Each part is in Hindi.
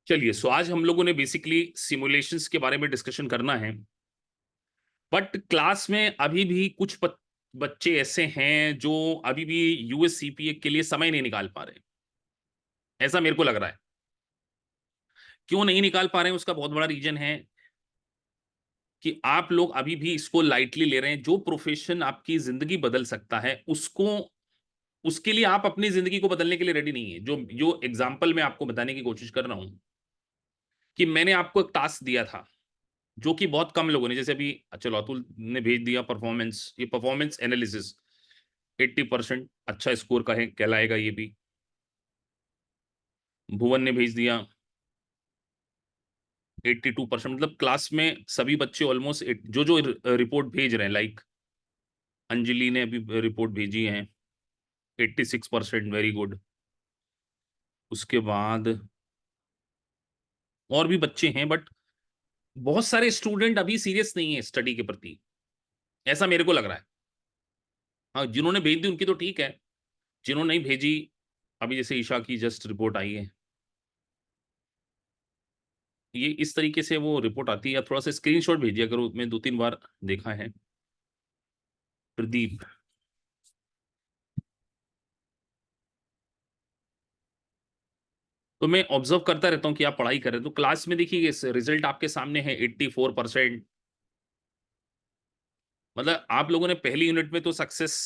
चलिए, सो आज हम लोगों ने बेसिकली सिमुलेशंस के बारे में डिस्कशन करना है। बट क्लास में अभी भी कुछ बच्चे ऐसे हैं जो अभी भी यूएस सीपीए के लिए समय नहीं निकाल पा रहे। ऐसा मेरे को लग रहा है। क्यों नहीं निकाल पा रहे हैं, उसका बहुत बड़ा रीजन है कि आप लोग अभी भी इसको लाइटली ले रहे हैं। जो प्रोफेशन आपकी जिंदगी बदल सकता है, उसको उसके लिए आप अपनी जिंदगी को बदलने के लिए रेडी नहीं है। जो जो एग्जाम्पल मैं आपको बताने की कोशिश कर रहा हूं कि मैंने आपको एक टास्क दिया था जो कि बहुत कम लोगों ने, जैसे अभी चलो अतुल ने भेज दिया परफॉर्मेंस, ये परफॉर्मेंस एनालिसिस 80% अच्छा स्कोर का है, कहलाएगा ये भी। भुवन ने भेज दिया 82%, मतलब क्लास में सभी बच्चे ऑलमोस्ट जो जो रिपोर्ट भेज रहे हैं, लाइक अंजलि ने अभी रिपोर्ट भेजी है 86%, वेरी गुड। उसके बाद और भी बच्चे हैं, बट बहुत सारे स्टूडेंट अभी सीरियस नहीं है स्टडी के प्रति, ऐसा मेरे को लग रहा है। हाँ, जिन्होंने भेज दी उनकी तो ठीक है, जिन्होंने नहीं भेजी, अभी जैसे ईशा की जस्ट रिपोर्ट आई है, ये इस तरीके से वो रिपोर्ट आती है। या थोड़ा सा स्क्रीनशॉट भेजिए करो, मैं 2-3 बार देखा है। प्रदीप, तो मैं ऑब्जर्व करता रहता हूँ कि आप पढ़ाई कर रहे हैं, तो क्लास में देखिए रिजल्ट आपके सामने है 84%। मतलब आप लोगों ने पहली यूनिट में तो सक्सेस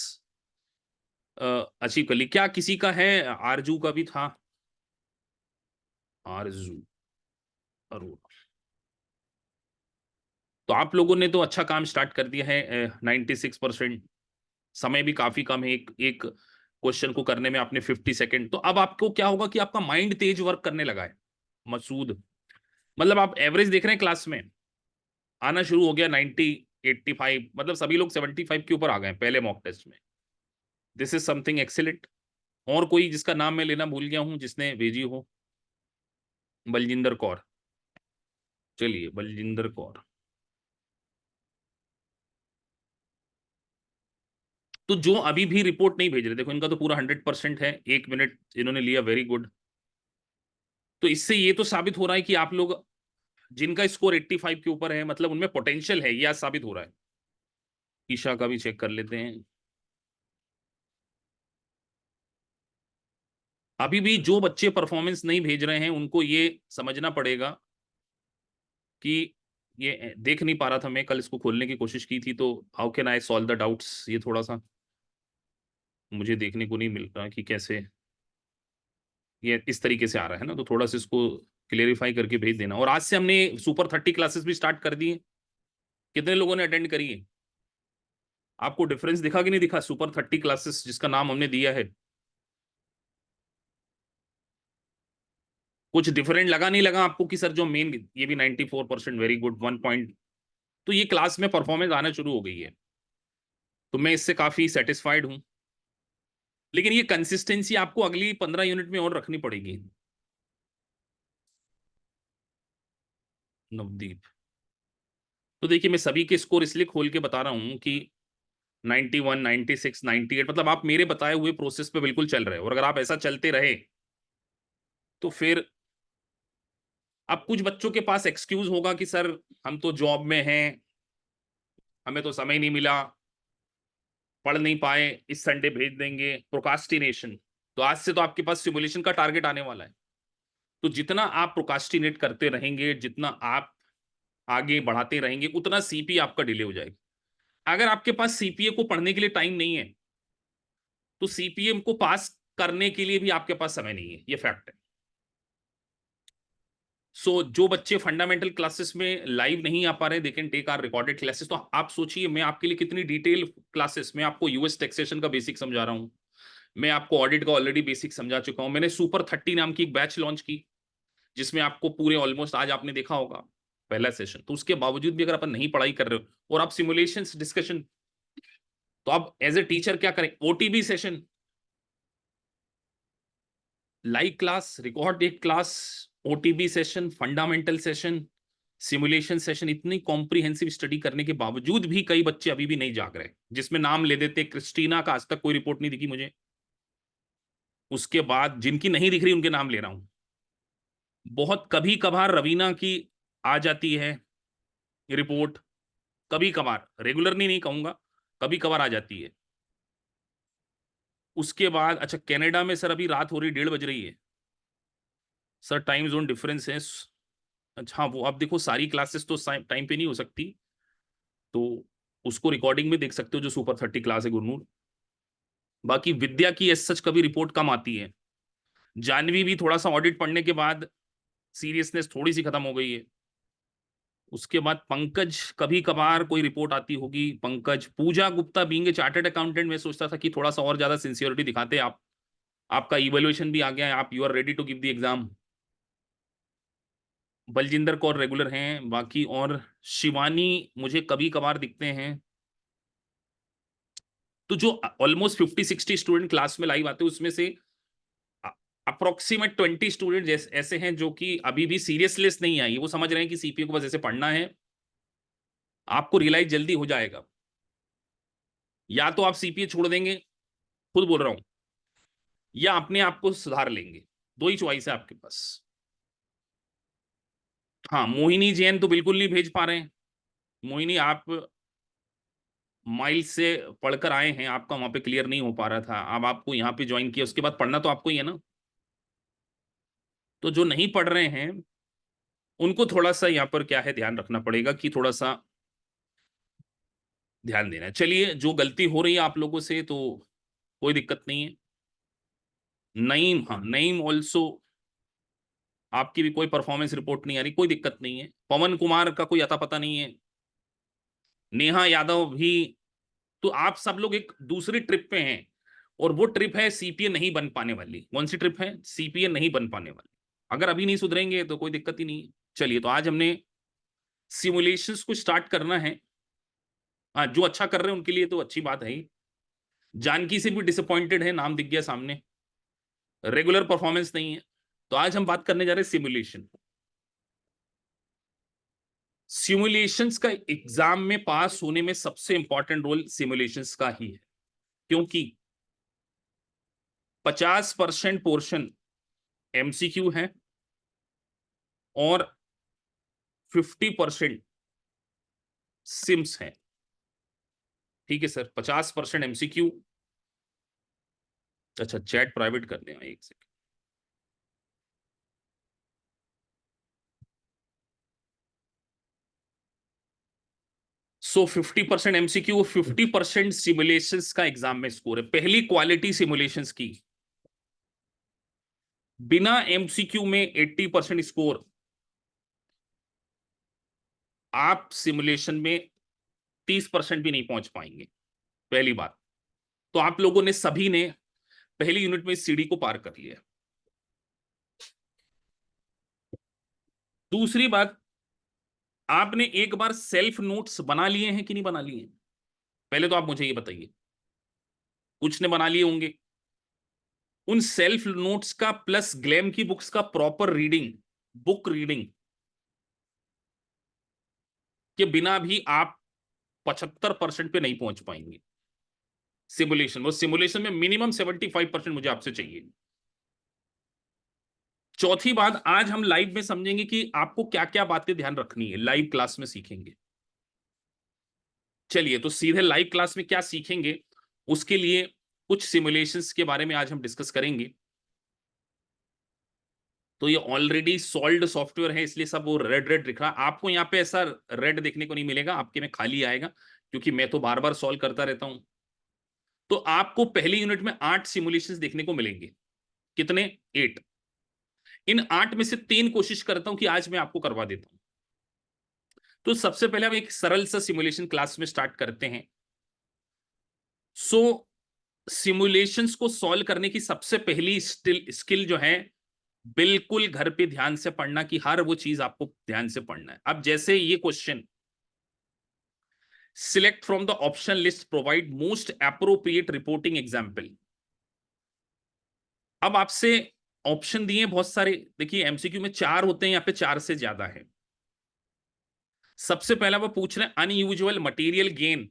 अचीव कर ली। क्या किसी का है, आरजू का भी था, आरजू अरोड़ा, तो आप लोगों ने तो अच्छा काम स्टार्ट कर दिया है। 96%, समय भी काफी कम है, एक एक क्वेश्चन को करने में आपने 50 सेकेंड। तो अब आपको क्या होगा कि आपका माइंड तेज वर्क करने लगा है। मसूद, मतलब आप एवरेज देख रहे हैं क्लास में आना शुरू हो गया 90, 85, मतलब सभी लोग 75 के ऊपर आ गए पहले मॉक टेस्ट में। This is something excellent. और कोई जिसका नाम मैं लेना भूल गया हूं जिसने भेजी हो? बलजिंदर कौर, चलिए बलजिंदर कौर। तो जो अभी भी रिपोर्ट नहीं भेज रहे, देखो इनका तो पूरा 100% है, 1 मिनट इन्होंने लिया, वेरी गुड। तो इससे ये तो साबित हो रहा है कि आप लोग जिनका स्कोर 85 के ऊपर है, मतलब उनमें पोटेंशियल है, यह साबित हो रहा है। ईशा का भी चेक कर लेते हैं। अभी भी जो बच्चे परफॉर्मेंस नहीं भेज रहे हैं उनको ये समझना पड़ेगा कि ये देख नहीं पा रहा था मैं, कल इसको खोलने की कोशिश की थी, तो how can I solve the doubts, ये थोड़ा सा मुझे देखने को नहीं मिल रहा कि कैसे ये इस तरीके से आ रहा है ना, तो थोड़ा सा इसको क्लियरिफाई करके भेज देना। और आज से हमने सुपर 30 क्लासेस भी स्टार्ट कर दी है। कितने लोगों ने अटेंड करी है? आपको डिफरेंस दिखा कि नहीं दिखा? सुपर 30 क्लासेस जिसका नाम हमने दिया है, कुछ डिफरेंट लगा नहीं लगा आपको कि सर जो मेन, ये भी 94%, वेरी गुड, 1 पॉइंट। तो ये क्लास में परफॉर्मेंस आना शुरू हो गई है, तो मैं इससे काफी सेटिस्फाइड हूं। लेकिन ये कंसिस्टेंसी आपको अगली 15 यूनिट में और रखनी पड़ेगी। नवदीप, तो देखिए मैं सभी के स्कोर इसलिए खोल के बता रहा हूं कि 91, 96, 98, मतलब आप मेरे बताए हुए प्रोसेस पे बिल्कुल चल रहे हो। और अगर आप ऐसा चलते रहे तो फिर अब कुछ बच्चों के पास एक्सक्यूज होगा कि सर हम तो जॉब में हैं, हमें तो समय नहीं मिला, पढ़ नहीं पाए, इस संडे भेज देंगे, प्रोकास्टिनेशन। तो आज से तो आपके पास सिमुलेशन का टारगेट आने वाला है। तो जितना आप प्रोकास्टिनेट करते रहेंगे, जितना आप आगे बढ़ाते रहेंगे, उतना सीपीए आपका डिले हो जाएगा। अगर आपके पास सीपीए को पढ़ने के लिए टाइम नहीं है, तो सीपीए को पास करने के लिए भी आपके पास समय नहीं है, ये फैक्ट है। सो जो बच्चे फंडामेंटल क्लासेस में लाइव नहीं आ पा रहे, they can take our recorded classes. तो आप सोचिए मैं आपके लिए कितनी डिटेल क्लासेस, मैं आपको यूएस टैक्सेशन का बेसिक समझा रहा हूं, मैं आपको ऑडिट का ऑलरेडी बेसिक समझा चुका हूं। मैंने सुपर 30 नाम की एक बैच लॉन्च की, जिसमें आपको पूरे ऑलमोस्ट, आज आपने देखा होगा पहला सेशन, तो उसके बावजूद भी अगर अपन नहीं पढ़ाई कर रहे हो और आप सिमुलेशंस डिस्कशन, तो आप एज ए टीचर क्या करें? OTB session, live class, recorded class, OTB session, fundamental session, simulation session, इतनी कॉम्प्रिहेंसिव स्टडी करने के बावजूद भी कई बच्चे अभी भी नहीं जाग रहे, जिसमें नाम ले देते। क्रिस्टीना का आज तक कोई रिपोर्ट नहीं दिखी मुझे, उसके बाद जिनकी नहीं दिख रही उनके नाम ले रहा हूं। बहुत कभी कभार रवीना की आ जाती है रिपोर्ट, कभी कभार, रेगुलरली नहीं कहूंगा, कभी कभार आ जाती है। उसके बाद अच्छा, कनाडा में सर अभी रात हो रही, 1:30 बज रही है सर, टाइम जोन डिफरेंस है। अच्छा हाँ, वो आप देखो सारी क्लासेस तो टाइम पे नहीं हो सकती, तो उसको रिकॉर्डिंग में देख सकते हो जो सुपर 30 क्लास है गुरनूर। बाकी विद्या की एज सच कभी रिपोर्ट कम आती है। जानवी भी थोड़ा सा ऑडिट पढ़ने के बाद सीरियसनेस थोड़ी सी खत्म हो गई है। उसके बाद पंकज कभी कभार कोई रिपोर्ट आती होगी, Pankaj. Puja Gupta being a chartered accountant, मैं सोचता था कि थोड़ा सा और ज्यादा सिंसियरिटी दिखाते आप। आपका इवैल्यूएशन भी आ गया है, आप you are ready to give the exam. Baljinder Kaur regular हैं बाकी, और शिवानी मुझे कभी कभार दिखते हैं। तो जो ऑलमोस्ट 50-60 स्टूडेंट क्लास में लाइव आते हैं, उसमें से अप्रोक्सीमेट 20 स्टूडेंट ऐसे हैं जो कि अभी भी सीरियसनेस नहीं आई, वो समझ रहे हैं कि सीपीए को बस ऐसे पढ़ना है। आपको रियलाइज जल्दी हो जाएगा, या तो आप सीपीए छोड़ देंगे, खुद बोल रहा हूं, या अपने आप को सुधार लेंगे। दो ही चॉइस है आपके पास। हाँ, मोहिनी जैन तो बिल्कुल नहीं भेज पा रहे हैं। मोहिनी, आप माइल से पढ़कर आए हैं, आपका वहां पे क्लियर नहीं हो पा रहा था, अब आपको यहाँ पे ज्वाइन किया, उसके बाद पढ़ना तो आपको ही है ना। तो जो नहीं पढ़ रहे हैं उनको थोड़ा सा यहाँ पर क्या है, ध्यान रखना पड़ेगा कि थोड़ा सा ध्यान देना है। चलिए, जो गलती हो रही है आप लोगों से तो कोई दिक्कत नहीं है। नईम, हाँ नईम ऑल्सो, आपकी भी कोई परफॉर्मेंस रिपोर्ट नहीं आ रही, कोई दिक्कत नहीं है। पवन कुमार का कोई अता पता नहीं है। नेहा यादव भी। तो आप सब लोग एक दूसरी ट्रिप पे हैं, और वो ट्रिप है सीपीए नहीं बन पाने वाली। कौन सी ट्रिप है? सीपीए नहीं बन पाने वाली। अगर अभी नहीं सुधरेंगे तो कोई दिक्कत ही नहीं है। चलिए, तो आज हमने सिमुलेशंस को स्टार्ट करना है। हाँ, जो अच्छा कर रहे हैं उनके लिए तो अच्छी बात है ही। जानकी से भी डिसअपॉइंटेड है, नाम दिख गया सामने, रेगुलर परफॉर्मेंस नहीं है। तो आज हम बात करने जा रहे हैं सिमुलेशन। सिमुलेशंस का एग्जाम में पास होने में सबसे इंपॉर्टेंट रोल सिमुलेशंस का ही है, क्योंकि 50% पोर्शन एमसीक्यू है और 50% सिम्स है। ठीक है सर, 50% एमसीक्यू। अच्छा, चैट प्राइवेट कर दें, एक सेकंड। सो 50% एमसीक्यू, 50% सिमुलेशंस का एग्जाम में स्कोर है। पहली क्वालिटी सिमुलेशंस की, बिना एमसीक्यू में 80% स्कोर, आप सिमुलेशन में 30% भी नहीं पहुंच पाएंगे। पहली बात तो आप लोगों ने सभी ने पहली यूनिट में सीढ़ी को पार कर लिया। दूसरी बात, आपने एक बार सेल्फ नोट्स बना लिए हैं कि नहीं बना लिए? पहले तो आप मुझे ये बताइए। कुछ ने बना लिए होंगे। उन सेल्फ नोट्स का प्लस ग्लैम की बुक्स का प्रॉपर रीडिंग, बुक रीडिंग के बिना भी आप 75% पे नहीं पहुंच पाएंगे। सिमुलेशन, वो सिमुलेशन में मिनिमम 75% मुझे आपसे चाहिए। चौथी बात, आज हम लाइव में समझेंगे कि आपको क्या क्या बातें ध्यान रखनी है, लाइव क्लास में सीखेंगे। चलिए, तो सीधे लाइव क्लास में क्या सीखेंगे, उसके लिए कुछ सिमुलेशंस के बारे में आज हम डिस्कस करेंगे। तो ये ऑलरेडी सॉल्व्ड सॉफ्टवेयर है, इसलिए सब वो रेड रेड दिख रहा है आपको। यहाँ पे ऐसा रेड देखने को नहीं मिलेगा आपके में, खाली आएगा, क्योंकि मैं तो बार बार सॉल्व करता रहता हूं। तो आपको पहली यूनिट में 8 सिमुलेशंस देखने को मिलेंगे। कितने? 8। इन 8 में से 3 कोशिश करता हूं कि आज मैं आपको करवा देता हूं। तो सबसे पहले हम एक सरल सा सिमुलेशन क्लास में स्टार्ट करते हैं। सो सिमुलेशंस को सॉल्व करने की सबसे पहली स्किल जो है, बिल्कुल घर पे ध्यान से पढ़ना, कि हर वो चीज आपको ध्यान से पढ़ना है। अब जैसे ये question, select from the option list, provide most appropriate reporting example. अब आपसे ऑप्शन दिए बहुत सारे, देखिए एमसीक्यू में 4 होते हैं, यहां पे 4 से ज्यादा है। सबसे पहला वो पूछ रहे हैं, unusual material gain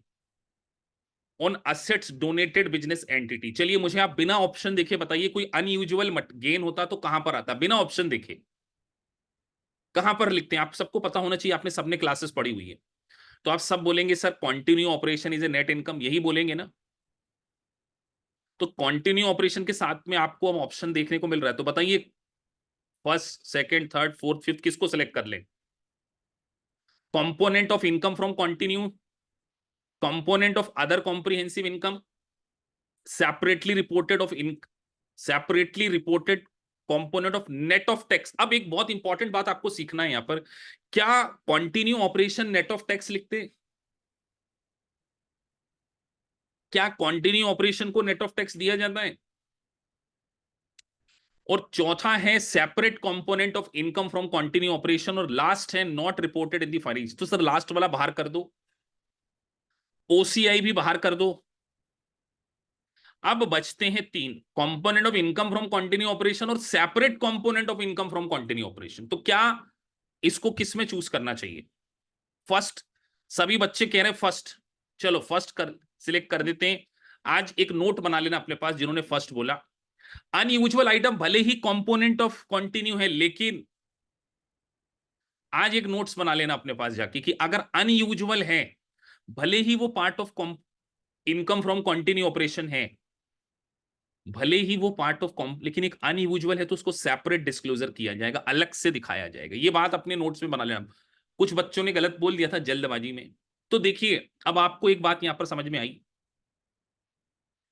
on assets donated business entity. चलिए, मुझे आप बिना ऑप्शन देखे बताइए, कोई अनयूजुअल गेन होता तो कहां पर आता, बिना ऑप्शन देखे। कहां पर लिखते हैं? आप सबको पता होना चाहिए, आपने सबने क्लासेस पढ़ी हुई है। तो आप सब बोलेंगे sir continue operation is a net income, यही बोलेंगे ना। तो कंटिन्यू ऑपरेशन के साथ में आपको अब ऑप्शन देखने को मिल रहा है, तो बताइए first, second, third, fourth, fifth किसको सेलेक्ट कर लें? Component of income from continue, component of other comprehensive income, separately reported of in separately reported component of net of tax. अब एक बहुत इंपॉर्टेंट बात आपको सीखना है यहां पर, क्या continue operation net of tax लिखते? क्या कंटिन्यू ऑपरेशन को नेट ऑफ टैक्स दिया जाता है? और चौथा है separate component of income from continue operation, और लास्ट है not reported in the finance. तो सर लास्ट वाला बाहर कर दो, ओसीआई भी बाहर कर दो। अब बचते हैं तीन, component of income from continue operation और separate component of income from continue operation. तो क्या इसको किस में चूज करना चाहिए? फर्स्ट, सभी बच्चे कह रहे हैं फर्स्ट, चलो फर्स्ट कर सिलेक्ट कर देते हैं। आज एक नोट बना लेना अपने पास, जिन्होंने फर्स्ट बोला। अनयूजुअल आइटम भले ही कंपोनेंट ऑफ कंटिन्यू है, लेकिन आज एक नोट्स बना लेना अपने पास जाके कि अगर अनयूजुअल है, भले ही वो part of income from continue operation है, भले ही वो पार्ट ऑफ लेकिन एक अनयूजुअल है, तो उसको सेपरेट डिस्क्लोजर किया जाएगा, अलग से दिखाया जाएगा। ये बात अपने नोट्स में बना लेना। कुछ बच्चों ने गलत बोल दिया था जल्दबाजी में। तो देखिए, अब आपको एक बात यहां पर समझ में आई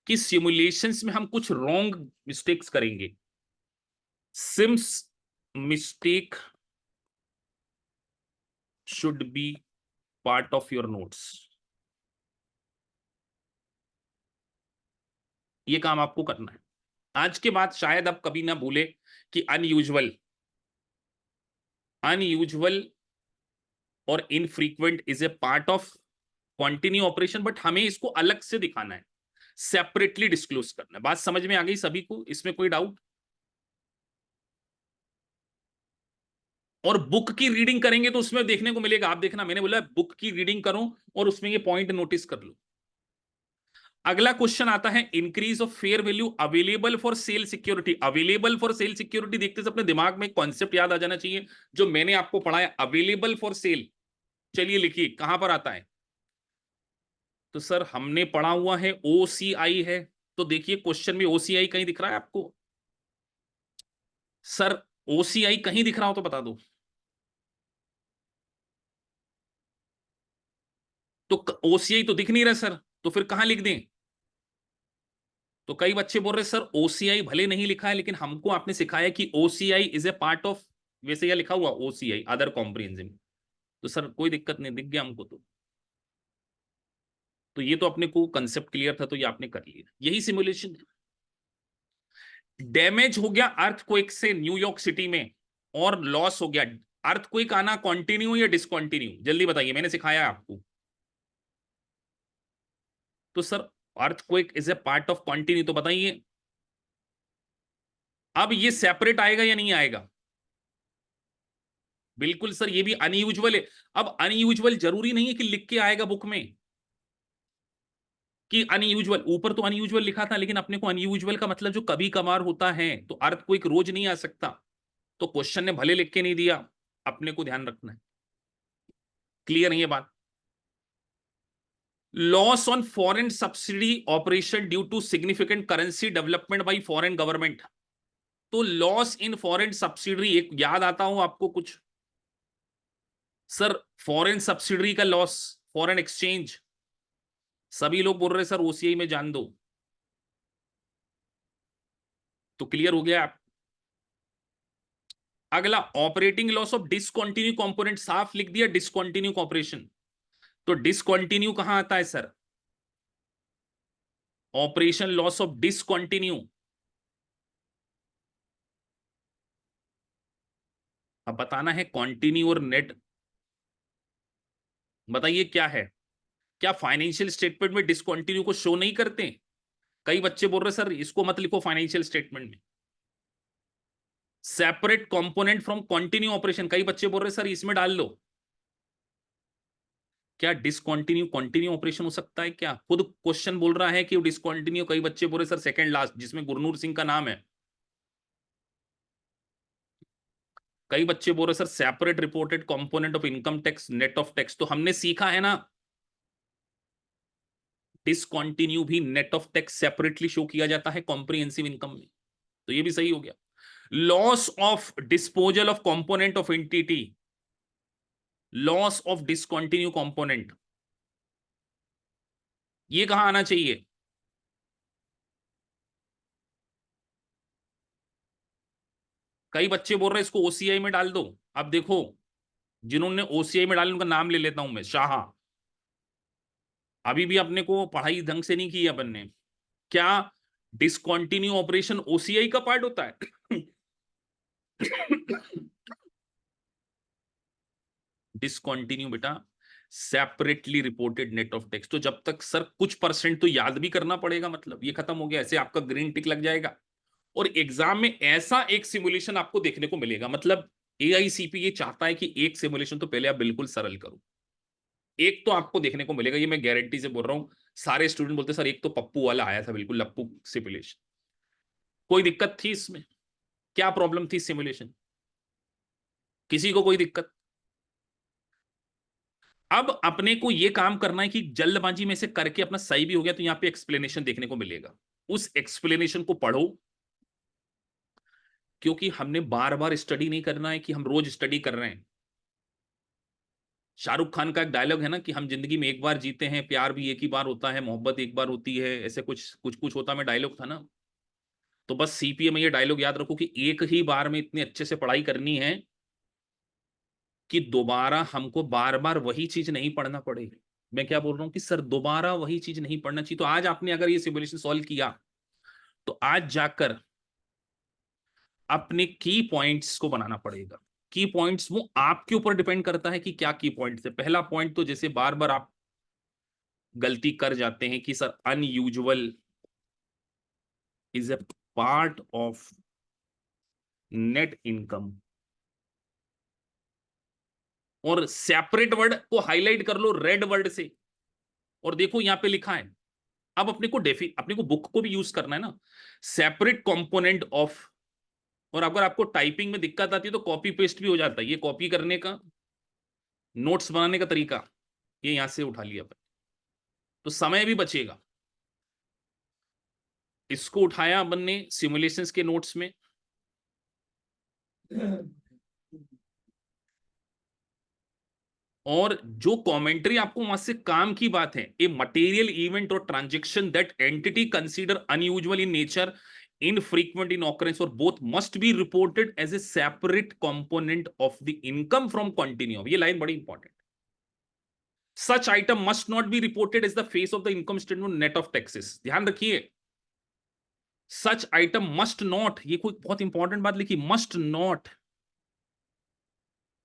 कि सिमुलेशंस में हम कुछ रॉन्ग मिस्टेक्स करेंगे। Sims mistake should be part of your notes. ये काम आपको करना है आज के बाद, शायद आप कभी ना भूले कि अनयूजुअल, अनयूजुअल और infrequent is a part of continue operation, but हमें इसको अलग से दिखाना है, सेपरेटली डिस्क्लोज करना है। बात समझ में आ गई सभी को? इसमें कोई डाउट? और बुक की रीडिंग करेंगे तो उसमें देखने को मिलेगा, आप देखना, मैंने बोला बुक की रीडिंग करो और उसमें ये पॉइंट नोटिस कर लो। अगला क्वेश्चन आता है, increase of fair value available for sale security. Available for sale security देखते से अपने दिमाग में एक कॉन्सेप्ट याद आ जाना चाहिए जो मैंने आपको पढ़ाया, अवेलेबल फॉर सेल। चलिए लिखिए कहां पर आता है। तो सर हमने पढ़ा हुआ है ओसीआई है, तो देखिए क्वेश्चन में ओसीआई कहीं दिख रहा है आपको? सर ओसीआई कहीं दिख रहा हो तो बता दो। तो ओसीआई तो दिख नहीं रहा सर, तो फिर कहां लिख दें? तो कई बच्चे बोल रहे सर ओसीआई भले नहीं लिखा है, लेकिन हमको आपने सिखाया कि OCI is a part of, वैसे यह लिखा हुआ ओसीआई अदर कॉम्प्रिहेंसिव। तो सर कोई दिक्कत नहीं, दिख गया हमको। तो ये तो अपने को कंसेप्ट क्लियर था, तो ये आपने कर लिया, यही सिमुलेशन है। डैमेज हो गया अर्थक्वेक से न्यूयॉर्क सिटी में, और लॉस हो गया। अर्थक्वेक आना कंटिन्यू या डिसकंटिन्यू, जल्दी बताइए, मैंने सिखाया आपको। तो sir earthquake is a part of continue, तो बताइए अब ये सेपरेट आएगा या नहीं आएगा? बिल्कुल सर, ये भी अनयूजुअल है। अब अनयूजुअल जरूरी नहीं है कि लिख के आएगा बुक में कि अनयूजुअल, ऊपर तो अनयूजुअल लिखा था, लेकिन अपने को अनयूजुअल का मतलब जो कभी कभार होता है, तो अर्थक्वेक रोज नहीं आ सकता। तो क्वेश्चन ने भले लिख के नहीं दिया, अपने को ध्यान रखना है। क्लियर है ये बात? Loss on foreign subsidy operation due to significant currency development by foreign government. तो लॉस इन फॉरेन सब्सिडी, एक याद आता हो आपको कुछ? सर फॉरेन सब्सिडी का लॉस, फॉरेन एक्सचेंज, सभी लोग बोल रहे सर ओसीआई में जान दो। तो क्लियर हो गया आप? अगला, operating loss of discontinue component, साफ लिख दिया डिसकंटिन्यू ऑपरेशन। तो डिसकंटिन्यू कहां आता है sir? Operation loss of discontinue. अब बताना है कंटिन्यू और नेट, बताइए क्या है? क्या फाइनेंशियल स्टेटमेंट में डिसकंटिन्यू को शो नहीं करते? कई बच्चे बोल रहे सर इसको मत लिखो फाइनेंशियल स्टेटमेंट में। Separate component from continue operation, कई बच्चे बोल रहे सर इसमें डाल लो। क्या डिसकंटिन्यू कंटिन्यू ऑपरेशन हो सकता है? क्या खुद क्वेश्चन बोल रहा है कि डिसकंटिन्यू, कई बच्चे बोल रहे सर सेकंड लास्ट जिसमें गुरनूर सिंह का नाम है। कई बच्चे बोल रहे sir separate reported component of income tax net of tax, तो हमने सीखा है ना डिसकंटिन्यू भी net of tax separately show किया जाता है कॉम्प्रिहेंसिव इनकम में, तो ये भी सही हो गया। Loss of disposal of component of entity, loss of discontinue component, ये कहां आना चाहिए? कई बच्चे बोल रहे हैं इसको ओसीआई में डाल दो। अब देखो जिन्होंने ओसीआई में डाले उनका नाम ले लेता हूं मैं, शाह। अभी भी अपने को पढ़ाई ढंग से नहीं की है अपन ने। क्या डिसकंटिन्यू ऑपरेशन ओसीआई का पार्ट होता है? डिसकंटिन्यू बेटा separately reported net of tax. तो जब तक सर कुछ परसेंट तो याद भी करना पड़ेगा, मतलब ये खत्म हो गया, ऐसे आपका ग्रीन टिक लग जाएगा। और एग्जाम में ऐसा एक सिमुलेशन आपको देखने को मिलेगा, मतलब एआईसीपी ये चाहता है कि एक सिमुलेशन तो पहले आप बिल्कुल सरल करो, एक तो आपको देखने को मिलेगा, ये मैं गारंटी से बोल रहा हूं। सारे स्टूडेंट बोलते सर एक तो पप्पू वाला आया था, बिल्कुल लप्पू सिमुलेशन। कोई दिक्कत थी इसमें? क्या प्रॉब्लम थी सिमुलेशन? किसी को कोई दिक्कत? अब अपने को यह काम करना है कि जल्दबाजी में से करके अपना सही भी हो गया तो यहां पे एक्सप्लेनेशन देखने को मिलेगा, उस एक्सप्लेनेशन को पढ़ो। क्योंकि हमने बार बार स्टडी नहीं करना है कि हम रोज स्टडी कर रहे हैं। शाहरुख खान का एक डायलॉग है ना कि हम जिंदगी में एक बार जीते हैं, प्यार भी एक ही बार होता है, मोहब्बत एक बार होती है, ऐसे कुछ कुछ कुछ होता में डायलॉग था ना। तो बस सीपीए में ये डायलॉग याद रखो कि एक ही बार में इतने अच्छे से पढ़ाई करनी है कि दोबारा हमको बार बार वही चीज नहीं पढ़ना पड़े। मैं क्या बोल रहा हूं कि सर दोबारा वही चीज नहीं पढ़ना चाहिए। तो आज आपने अगर ये सिमुलेशन सॉल्व किया तो आज जाकर अपने की पॉइंट्स को बनाना पड़ेगा। की पॉइंट्स वो आपके ऊपर डिपेंड करता है कि क्या की पॉइंट्स है। पहला पॉइंट तो जैसे बार बार आप गलती कर जाते हैं कि sir unusual is a part of net income, और सेपरेट वर्ड को हाईलाइट कर लो रेड वर्ड से, और देखो यहां पे लिखा है। अब अपने को बुक को भी यूज करना है ना, सेपरेट कंपोनेंट ऑफ। और अगर आपको टाइपिंग में दिक्कत आती है तो कॉपी पेस्ट भी हो जाता है, ये कॉपी करने का नोट्स बनाने का तरीका ये यहां से उठा लिया, तो समय भी बचेगा। इसको उठाया अपन ने सिमुलेशंस के नोट्स में। और जो कमेंट्री आपको वहां से काम की बात है, ए मटेरियल इवेंट और transaction that entity consider unusual in nature, infrequent in occurrence or both must be reported as a separate component of the income from continuum। ये लाइन बड़ी important. such item must not be reported as the face of the income statement net of taxes। ध्यान रखिए, such item must not, ये कोई बहुत इंपॉर्टेंट बात लिखी, must not,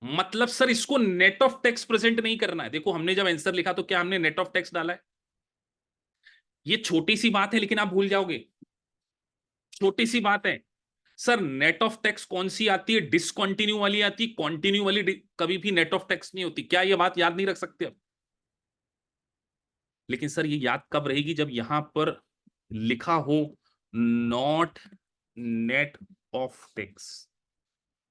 मतलब सर इसको नेट ऑफ टैक्स प्रेजेंट नहीं करना है। देखो हमने जब आंसर लिखा तो क्या हमने नेट ऑफ टैक्स डाला है? ये छोटी सी बात है लेकिन आप भूल जाओगे, छोटी सी बात है। सर नेट ऑफ टैक्स कौन सी आती है? डिसकंटिन्यू वाली आती है, कंटिन्यू वाली कभी भी नेट ऑफ टैक्स नहीं होती। क्या ये बात याद नहीं रख सकते अब? लेकिन सर ये याद कब रहेगी? जब यहां पर लिखा हो नॉट नेट ऑफ टैक्स,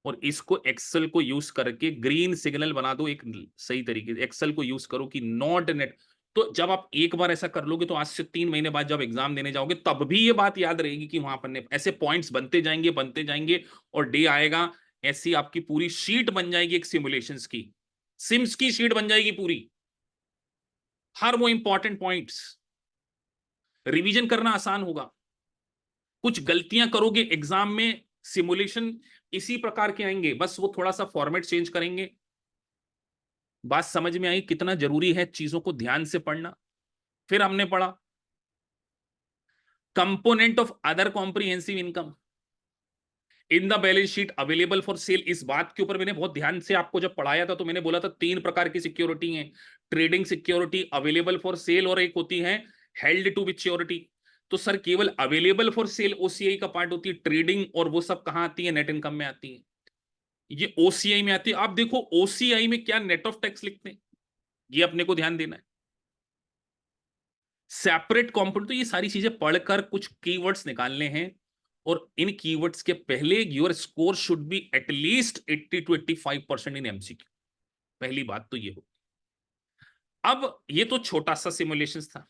और इसको एक्सेल को यूज करके ग्रीन सिग्नल बना दो एक सही तरीके से, एक्सेल को यूज करो कि नॉट नेट। तो जब आप एक बार ऐसा कर लोगे तो आज से 3 महीने बाद जब एग्जाम देने जाओगे तब भी ये बात याद रहेगी कि वहां पर ने ऐसे पॉइंट्स बनते जाएंगे और डे आएगा ऐसी आपकी पूरी शीट बन जाएगी एक सिमुलेशंस की, सिम्स की शीट बन जाएगी पूरी। हर वो इंपॉर्टेंट पॉइंट्स रिवीजन करना आसान होगा। कुछ गलतियां करोगे एग्जाम में, सिमुलेशन इसी प्रकार के आएंगे, बस वो थोड़ा सा फॉर्मेट चेंज करेंगे। बात समझ में आई कितना जरूरी है चीजों को ध्यान से पढ़ना? फिर हमने पढ़ा component of other comprehensive income in the balance sheet available for sale. इस बात के ऊपर मैंने बहुत ध्यान से आपको जब पढ़ाया था तो मैंने बोला था 3 प्रकार की सिक्योरिटी हैं, trading security, available for sale, और एक होती है हेल्ड टू मैच्योरिटी। तो सर केवल अवेलेबल फॉर सेल ओसीआई का पार्ट होती है, ट्रेडिंग और वो सब कहां आती है? नेट इनकम में आती है, ये ओसीआई में आती है। आप देखो ओसीआई में क्या नेट ऑफ टैक्स लिखते हैं, ये अपने को ध्यान देना है। सेपरेट कंपोनेंट, तो ये सारी चीजें पढ़कर कुछ कीवर्ड्स निकालने हैं और इन कीवर्ड्स के पहले your score should be at least 80 to 85% in MCQ. पहली बात तो ये हो। अब ये तो छोटा सा सिमुलेशन था।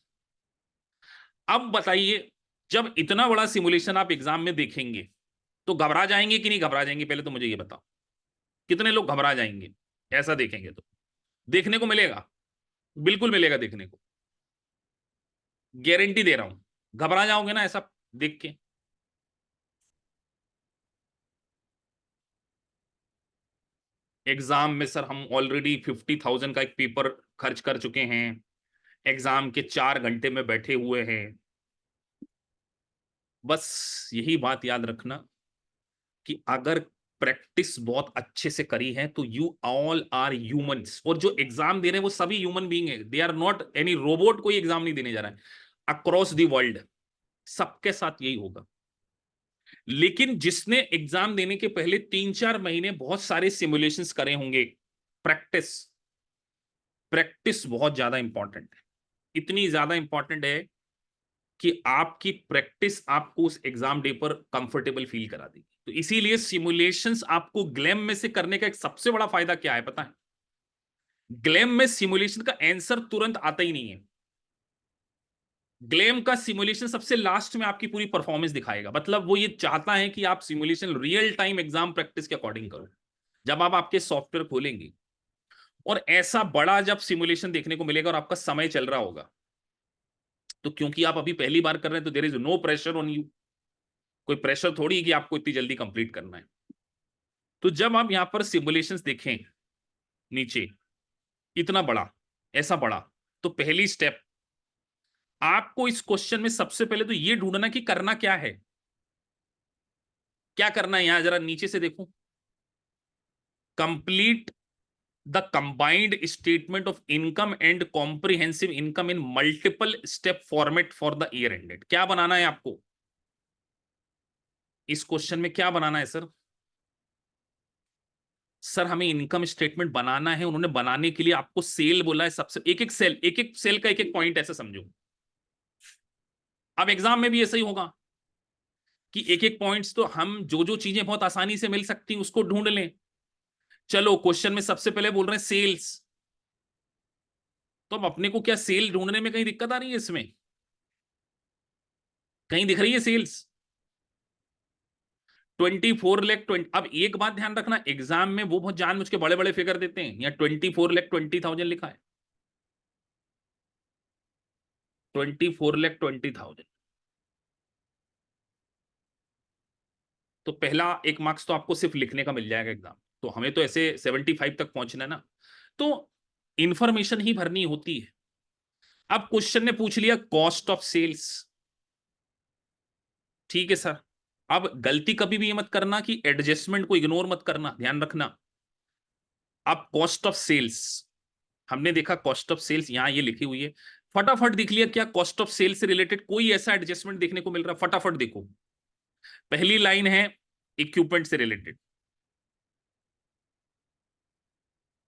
अब बताइए, जब इतना बड़ा सिमुलेशन आप एग्जाम में देखेंगे तो घबरा जाएंगे कि नहीं घबरा जाएंगे? पहले तो मुझे ये बताओ, कितने लोग घबरा जाएंगे ऐसा देखेंगे तो? देखने को मिलेगा, बिल्कुल मिलेगा देखने को, गारंटी दे रहा हूं। घबरा जाओगे ना ऐसा देख के? एग्जाम में सर हम ऑलरेडी 50,000 का एक पेपर खर्च कर चुके हैं, एग्जाम के 4 घंटे में बैठे हुए हैं। बस यही बात याद रखना कि अगर प्रैक्टिस बहुत अच्छे से करी है तो यू ऑल आर ह्यूमंस, और जो एग्जाम दे रहे हैं वो सभी ह्यूमन बीइंग है, they are not any robot. कोई एग्जाम नहीं देने जा रहा है अक्रॉस द वर्ल्ड, सबके साथ यही होगा। लेकिन जिसने एग्जाम देने के पहले 3-4 महीने बहुत सारे सिमुलेशंस करे होंगे, प्रैक्टिस, प्रैक्टिस बहुत ज्यादा इंपॉर्टेंट है। इतनी ज्यादा इंपॉर्टेंट है कि आपकी प्रैक्टिस आपको उस एग्जाम डे पर कंफर्टेबल फील करा देगी। तो इसीलिए सिमुलेशंस आपको ग्लैम में से करने का एक सबसे बड़ा फायदा क्या है पता है? ग्लैम में सिमुलेशन का आंसर तुरंत आता ही नहीं है। ग्लैम का सिमुलेशन सबसे लास्ट में आपकी पूरी परफॉर्मेंस दिखाएगा। मतलब वो ये चाहता है कि आप simulation real time exam practice के अकॉर्डिंग करो। जब आप आपके सॉफ्टवेयर खोलेंगे और ऐसा बड़ा जब सिमुलेशन देखने को मिलेगा और आपका समय चल रहा होगा, तो क्योंकि आप अभी पहली बार कर रहे हैं तो there is no pressure on you. कोई प्रेशर थोड़ी कि आपको इतनी जल्दी कंप्लीट करना है। तो जब आप यहां पर सिमुलेशंस देखें नीचे, इतना बड़ा, ऐसा बड़ा, तो पहली स्टेप आपको इस क्वेश्चन में सबसे पहले तो ये ढूंढना कि करना क्या है। क्या करना है यहां जरा नीचे से देखो, complete the combined statement of income and comprehensive income in multiple step format for the year ended. क्या बनाना है आपको इस क्वेश्चन में? क्या बनाना है सर? सर हमें इनकम स्टेटमेंट बनाना है। उन्होंने बनाने के लिए आपको सेल बोला है, सबसे एक एक सेल का एक एक पॉइंट ऐसे समझो। अब एग्जाम में भी ऐसा ही होगा कि एक एक पॉइंट्स तो हम जो जो चीजें बहुत आसानी से मिल सकती हैं उसको ढूंढ लें। चलो क्वेश्चन में सबसे पहले बोल रहे हैं सेल्स, तो अब अपने को क्या सेल ढूंढने में कहीं दिक्कत आ रही है? इसमें कहीं दिख रही है सेल्स? 24 लाख 20। अब एक बात ध्यान रखना, एग्जाम में वो बहुत जानबूझ के बड़े बड़े फिगर देते हैं। यहाँ 24,20,000 लिखा है, 24,20,000। तो पहला एक मार्क्स तो आपको सिर्फ लिखने का मिल जाएगा एग्जाम। तो हमें तो ऐसे 75 तक पहुंचना है ना, तो इंफॉर्मेशन ही भरनी होती है। अब क्वेश्चन ने पूछ लिया कॉस्ट ऑफ सेल्स, ठीक है सर। अब गलती कभी भी ये मत करना कि एडजस्टमेंट को इग्नोर मत करना, ध्यान रखना। अब कॉस्ट ऑफ सेल्स हमने देखा, कॉस्ट ऑफ सेल्स यहां ये लिखी हुई है, फटाफट देख लिया क्या कॉस्ट ऑफ सेल्स से रिलेटेड कोई ऐसा एडजस्टमेंट देखने को मिल रहा है? फटाफट देखो, पहली लाइन है इक्विपमेंट से रिलेटेड।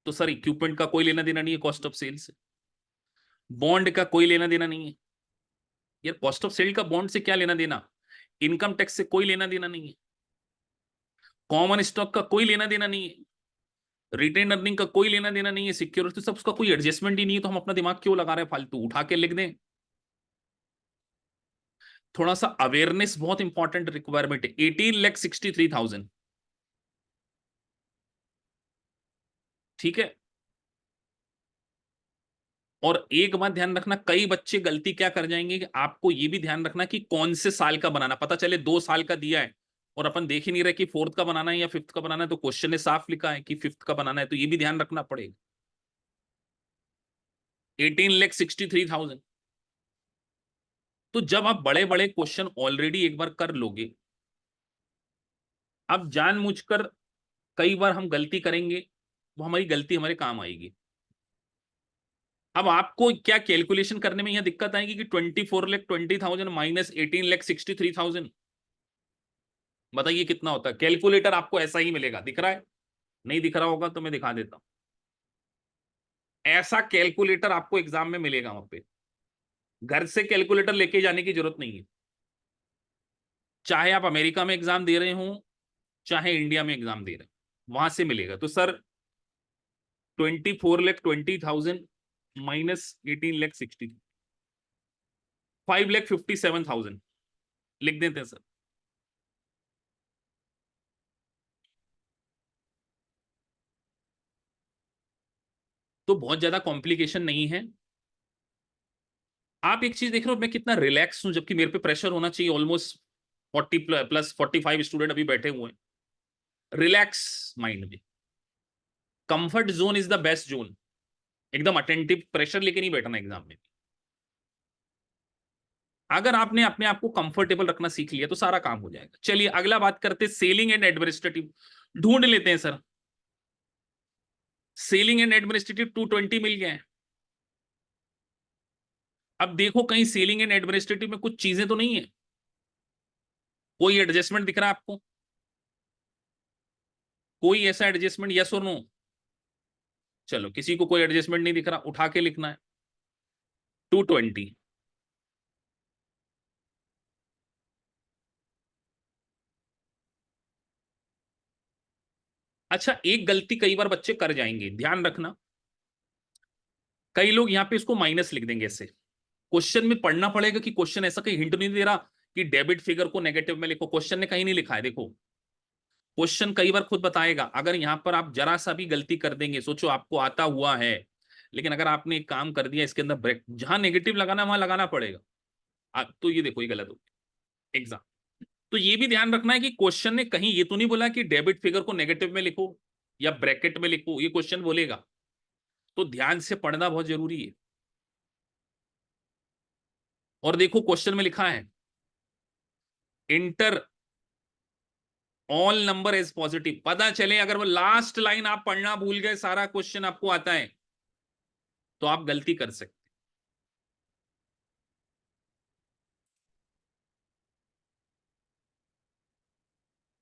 तो सर इक्विपमेंट का कोई लेना देना नहीं है कॉस्ट ऑफ सेल्स से, बॉन्ड का कोई लेना देना नहीं है। यार कॉस्ट ऑफ सेल का बॉन्ड से क्या लेना देना? इनकम टैक्स से कोई लेना देना नहीं है, कॉमन स्टॉक का कोई लेना देना नहीं है, रिटेन अर्निंग का कोई लेना देना नहीं है, सिक्योरिटी सब उसका कोई एडजस्टमेंट ही नहीं है। तो हम अपना दिमाग क्यों लगा रहे हैं फालतू? उठा के लिख दें। थोड़ा सा अवेयरनेस बहुत इंपॉर्टेंट रिक्वायरमेंट है। 18,63,000, ठीक है। और एक बात ध्यान रखना, कई बच्चे गलती क्या कर जाएंगे कि आपको ये भी ध्यान रखना कि कौन से साल का बनाना। पता चले 2 साल का दिया है और अपन देख ही नहीं रहे कि फोर्थ का बनाना है या फिफ्थ का बनाना है, तो क्वेश्चन ने साफ लिखा है कि फिफ्थ का बनाना है, तो ये भी ध्यान रखना पड़ेगा। 18,63,000। तो जब आप बड़े बड़े क्वेश्चन ऑलरेडी एक बार कर लोगे, अब जानबूझकर कई बार हम गलती करेंगे, वो हमारी गलती हमारे काम आएगी। अब आपको क्या कैलकुलेशन करने में यह दिक्कत आएगी कि 24,20,000 माइनस 18,63,000, बताइए कितना होता है? कैलकुलेटर आपको ऐसा ही मिलेगा, दिख रहा है? नहीं दिख रहा होगा तो मैं दिखा देता हूं। ऐसा कैलकुलेटर आपको एग्जाम में मिलेगा वहां पे, घर से कैलकुलेटर लेके जाने की जरूरत नहीं है। चाहे आप अमेरिका में एग्जाम दे रहे हो चाहे इंडिया में एग्जाम दे रहे हो, वहां से मिलेगा। तो सर 24,20,000 माइनस 18,60, 5,57,000 लिख देते हैं सर। तो बहुत ज्यादा कॉम्प्लिकेशन नहीं है। आप एक चीज देख रहे हो मैं कितना रिलैक्स हूं, जबकि मेरे पे प्रेशर होना चाहिए। ऑलमोस्ट 40+45 स्टूडेंट अभी बैठे हुए हैं, रिलैक्स माइंड में। Comfort zone is the west zone. एकदम अटेंटिव प्रेशर लेके नहीं बैठना एग्जाम में। अगर आपने अपने आप को कंफर्टेबल रखना सीख लिया तो सारा काम हो जाएगा। चलिए अगला बात करते हैं, सेलिंग एंड एडमिनिस्ट्रेटिव ढूंढ लेते हैं सर। सेलिंग एंड एडमिनिस्ट्रेटिव 220 मिल गए हैं। अब देखो कहीं सेलिंग एंड एडमिनिस्ट्रेटिव में कुछ चीजें तो नहीं है, कोई एडजस्टमेंट दिख रहा है आपको? कोई ऐसा एडजस्टमेंट, यस और नो? चलो किसी को कोई एडजस्टमेंट नहीं दिख रहा, उठा के लिखना है 220। अच्छा एक गलती कई बार बच्चे कर जाएंगे, ध्यान रखना। कई लोग यहां पे इसको माइनस लिख देंगे ऐसे। क्वेश्चन में पढ़ना पड़ेगा कि क्वेश्चन ऐसा कहीं हिंट नहीं दे रहा कि डेबिट फिगर को नेगेटिव में लिखो। क्वेश्चन ने कहीं नहीं लिखा है, देखो क्वेश्चन कई बार खुद बताएगा। अगर यहां पर आप जरा सा भी गलती कर देंगे, सोचो आपको आता हुआ है, लेकिन अगर आपने एक काम कर दिया इसके अंदर ब्रेक, जहां नेगेटिव लगाना वहां लगाना पड़ेगा। तो ये देखो ये गलत हो एग्जाम। तो ये भी ध्यान रखना है कि क्वेश्चन ने कहीं ये तो नहीं बोला कि डेबिट फिगर को नेगेटिव में लिखो या ब्रैकेट में लिखो, ये क्वेश्चन बोलेगा। तो ध्यान से पढ़ना बहुत जरूरी है। और देखो क्वेश्चन में लिखा है enter all number as positive. पता चले अगर वो लास्ट लाइन आप पढ़ना भूल गए, सारा क्वेश्चन आपको आता है, तो आप गलती कर सकते।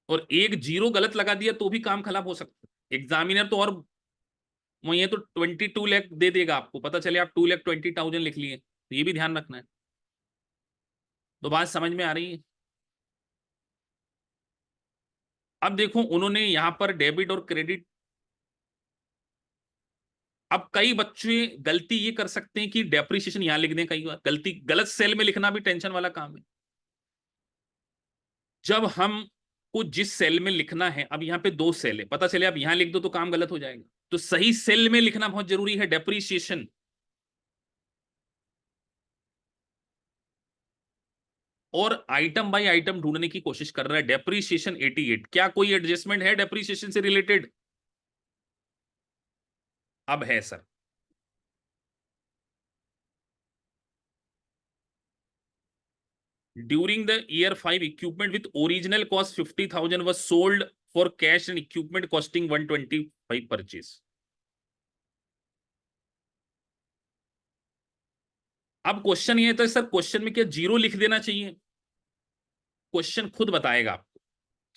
और एक जीरो गलत लगा दिया तो भी काम खराब हो सकता है। एग्जामिनर तो और वो ये तो 22 लाख दे देगा आपको, पता चले आप 2,20,000 लिख लिए, तो ये भी ध्यान रखना है। तो बात समझ में आ रही है? अब देखो उन्होंने यहां पर डेबिट और क्रेडिट। अब कई बच्चे गलती ये कर सकते हैं कि डेप्रिसिएशन यहां लिख दें, कई बार गलती, गलत सेल में लिखना भी टेंशन वाला काम है। जब हम को जिस सेल में लिखना है, अब यहाँ पे दो सेल है, पता चले आप यहां लिख दो तो काम गलत हो जाएगा। तो सही सेल में लिखना बहुत जरूरी है, डेप्रिसिएशन। और आइटम बाय आइटम ढूंढने की कोशिश कर रहा है। डेप्रिसिएशन 88, क्या कोई एडजस्टमेंट है डेप्रिसिएशन से रिलेटेड? अब है sir. During the year 5 equipment with original cost 50,000 was sold for cash and equipment costing 125 purchase. अब क्वेश्चन ये तो सर, क्वेश्चन में क्या जीरो लिख देना चाहिए? क्वेश्चन खुद बताएगा आपको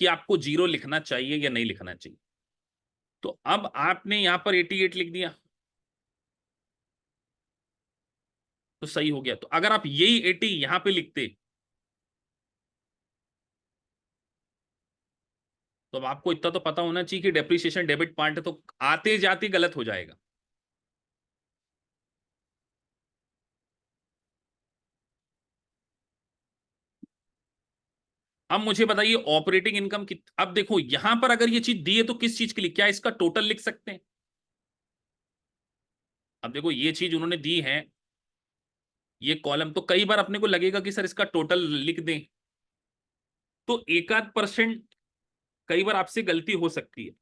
कि आपको जीरो लिखना चाहिए या नहीं लिखना चाहिए। तो अब आपने यहां पर 88 लिख दिया तो सही हो गया। तो अगर आप यही 80 यहां पे लिखते तो अब आपको इतना तो पता होना चाहिए कि डेप्रिसिएशन डेबिट पार्ट है, तो आते जाते गलत हो जाएगा। अब मुझे बताइए ऑपरेटिंग इनकम कित, अब देखो यहां पर अगर ये चीज दी है तो किस चीज के लिए, क्या इसका टोटल लिख सकते हैं? अब देखो ये चीज उन्होंने दी है, ये कॉलम, तो कई बार अपने को लगेगा कि सर इसका टोटल लिख दें, तो एक आध परसेंट कई बार आपसे गलती हो सकती है।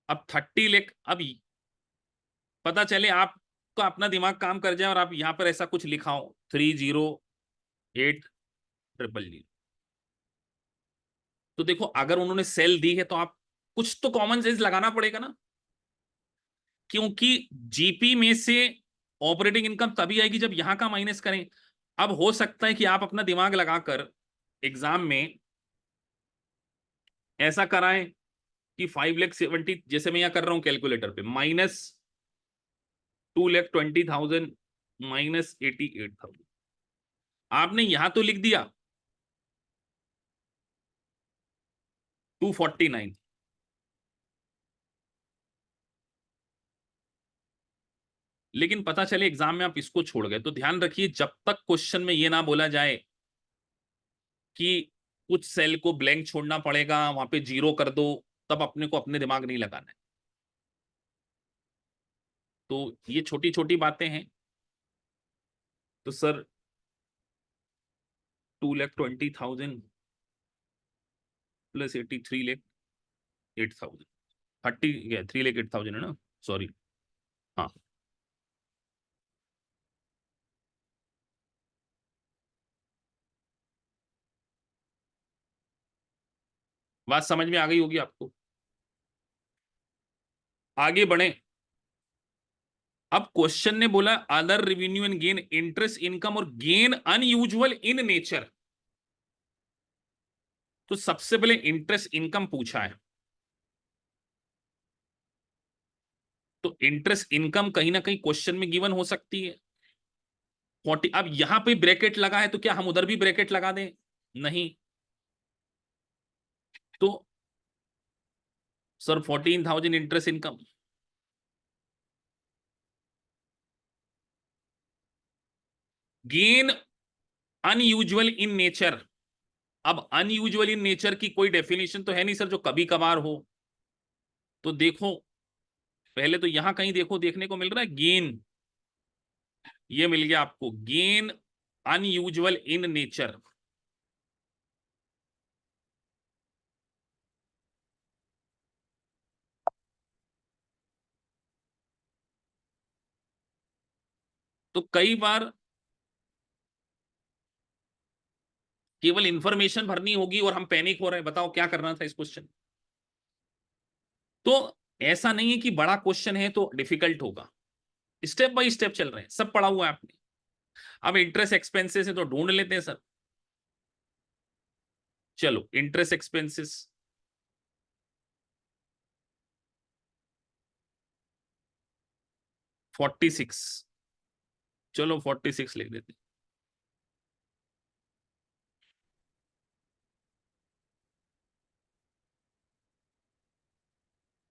अब 30 लाख, अब पता चले आपका अपना दिमाग काम कर जाए और आप यहां पर ऐसा कुछ लिखाओ 308,000। तो देखो अगर उन्होंने सेल दी है तो आप कुछ तो कॉमन सेंस लगाना पड़ेगा ना, क्योंकि जीपी में से ऑपरेटिंग इनकम तभी आएगी जब यहां का माइनस करें। अब हो सकता है कि आप अपना दिमाग लगाकर एग्जाम में ऐसा कराएं कि 5,70,000, जैसे मैं यहां कर रहा हूं कैलकुलेटर पे, माइनस 2,20,000 माइनस 88,000। आपने यहां तो लिख दिया 249। लेकिन पता चले एग्जाम में आप इसको छोड़ गए, तो ध्यान रखिए जब तक क्वेश्चन में ये ना बोला जाए कि कुछ सेल को ब्लैंक छोड़ना पड़ेगा, वहां पे जीरो कर दो, तब अपने को अपने दिमाग नहीं लगाना है। तो ये छोटी छोटी बातें हैं। तो सर 2,20,000 प्लस 83,08,000, 3,08,000 है ना, सॉरी। हाँ, बात समझ में आ गई होगी आपको। आगे बढ़े। अब क्वेश्चन ने बोला other revenue and gain, interest income और गेन अनयूजुअल इन नेचर। तो सबसे पहले इंटरेस्ट इनकम पूछा है, तो इंटरेस्ट इनकम कहीं ना कहीं क्वेश्चन में गिवन हो सकती है। 40, अब यहां पे ब्रैकेट लगा है तो क्या हम उधर भी ब्रैकेट लगा दें? नहीं। तो sir 14,000 interest income, gain unusual in nature. अब अनयूजुअल इन नेचर की कोई डेफिनेशन तो है नहीं सर जो कभी कभार हो। तो देखो, पहले तो यहां कहीं देखो, देखने को मिल रहा है गेन, ये मिल गया आपको, गेन अनयूजुअल इन नेचर। तो कई बार केवल इंफॉर्मेशन भरनी होगी और हम पैनिक हो रहे हैं, बताओ क्या करना था इस क्वेश्चन। तो ऐसा नहीं है कि बड़ा क्वेश्चन है तो डिफिकल्ट होगा, स्टेप बाय स्टेप चल रहे हैं, सब पढ़ा हुआ है आपने। अब इंटरेस्ट एक्सपेंसेस है तो ढूंढ लेते हैं सर। चलो इंटरेस्ट एक्सपेंसेस 46, चलो 46 लिख देते हैं।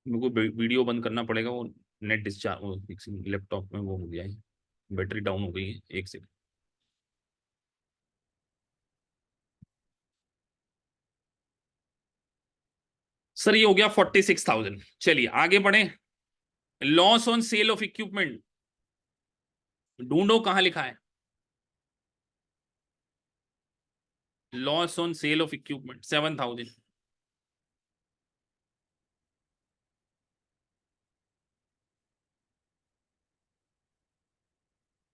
मेरे को वीडियो बंद करना पड़ेगा, वो नेट डिस्चार्ज लैपटॉप में वो हो गया है, बैटरी डाउन हो गई है, एक सेकंड। सर ये हो गया 46,000। चलिए आगे बढ़े। Loss on sale of equipment, ढूंढो कहां लिखा है। Loss on sale of equipment 7,000।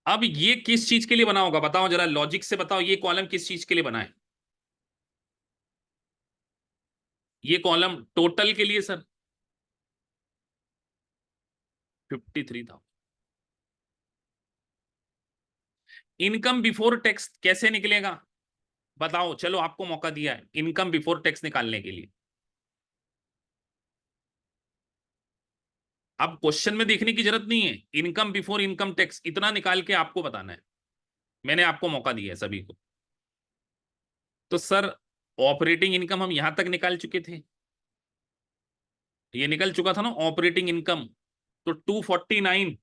अब ये किस चीज के लिए बना होगा बताओ जरा, लॉजिक से बताओ, ये कॉलम किस चीज के लिए बना है? ये कॉलम टोटल के लिए सर, 53,000। इनकम बिफोर टैक्स कैसे निकलेगा बताओ, चलो आपको मौका दिया है इनकम बिफोर टैक्स निकालने के लिए। अब क्वेश्चन में देखने की जरूरत नहीं है, इनकम बिफोर इनकम टैक्स इतना निकाल के आपको बताना है। मैंने आपको मौका दिया है सभी को। तो सर ऑपरेटिंग इनकम हम यहां तक निकाल चुके थे, ये निकल चुका था ना ऑपरेटिंग इनकम। तो 249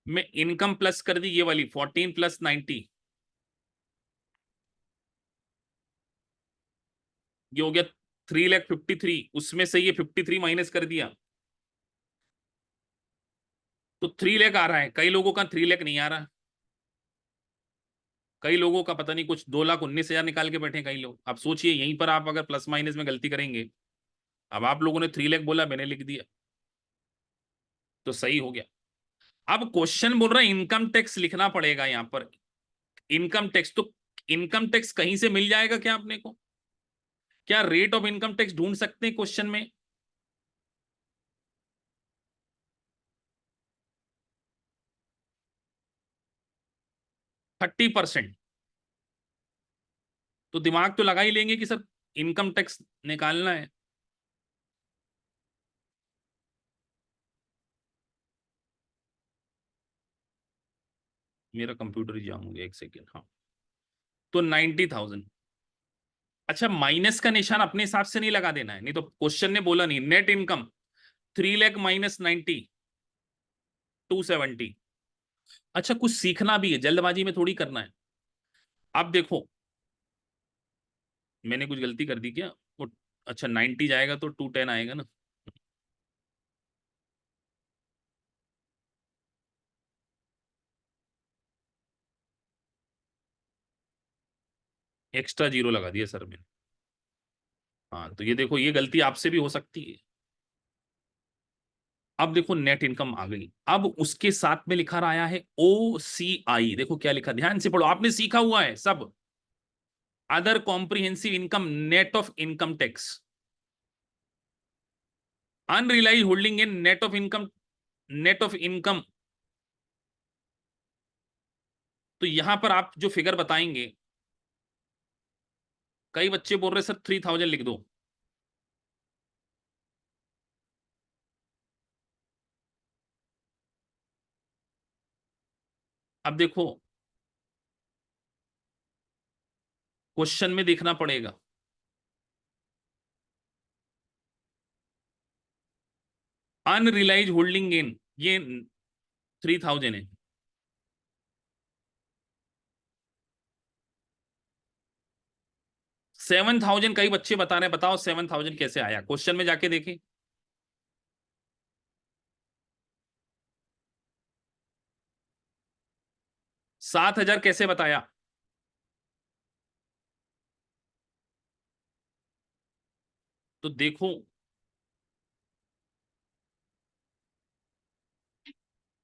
में इनकम प्लस कर दी, ये वाली 14 प्लस 90, ये हो गया 3,53,000, उसमें से ये 53 माइनस कर दिया तो 3 लाख आ रहा है। कई लोगों का 3 लाख नहीं आ रहा, कई लोगों का पता नहीं कुछ 2,19,000 निकाल के बैठे कई लोग। अब सोचिए यहीं पर आप अगर प्लस माइनस में गलती करेंगे, अब आप लोगों ने 3 लाख बोला, मैंने लिख दिया, तो सही हो गया। अब क्वेश्चन बोल रहा है इनकम टैक्स लिखना पड़ेगा यहां पर, इनकम टैक्स। तो इनकम टैक्स कहीं से मिल जाएगा क्या अपने को? क्या रेट ऑफ इनकम टैक्स ढूंढ सकते हैं क्वेश्चन में? 30%। तो दिमाग तो लगा ही लेंगे कि सर इनकम टैक्स निकालना है। मेरा कंप्यूटर ही जाम हो गया, एक सेकेंड। हाँ, तो 90,000। अच्छा, माइनस का निशान अपने हिसाब से नहीं लगा देना है, नहीं तो क्वेश्चन ने बोला नहीं। Net income 3 lakh minus 90, 270। अच्छा, कुछ सीखना भी है, जल्दबाजी में थोड़ी करना है। अब देखो, मैंने कुछ गलती कर दी क्या? वो अच्छा, 90 जाएगा तो 210 आएगा ना। एक्स्ट्रा जीरो लगा दिया सर मैंने। हाँ, तो ये देखो, ये गलती आपसे भी हो सकती है। अब देखो, नेट इनकम आ गई। अब उसके साथ में लिखा रहा है OCI। देखो क्या लिखा, ध्यान से पढ़ो, आपने सीखा हुआ है सब। Other comprehensive income net of income tax, unrealised holding in net of income, net of income. तो यहां पर आप जो फिगर बताएंगे, कई बच्चे बोल रहे सर 3000 लिख दो। अब देखो, क्वेश्चन में देखना पड़ेगा। अनरिलाइज होल्डिंग गेन ये 3000 है। 7000 कई बच्चे बता रहे हैं, बताओ 7000 कैसे आया, क्वेश्चन में जाके देखें। 7000 कैसे बताया? तो देखो,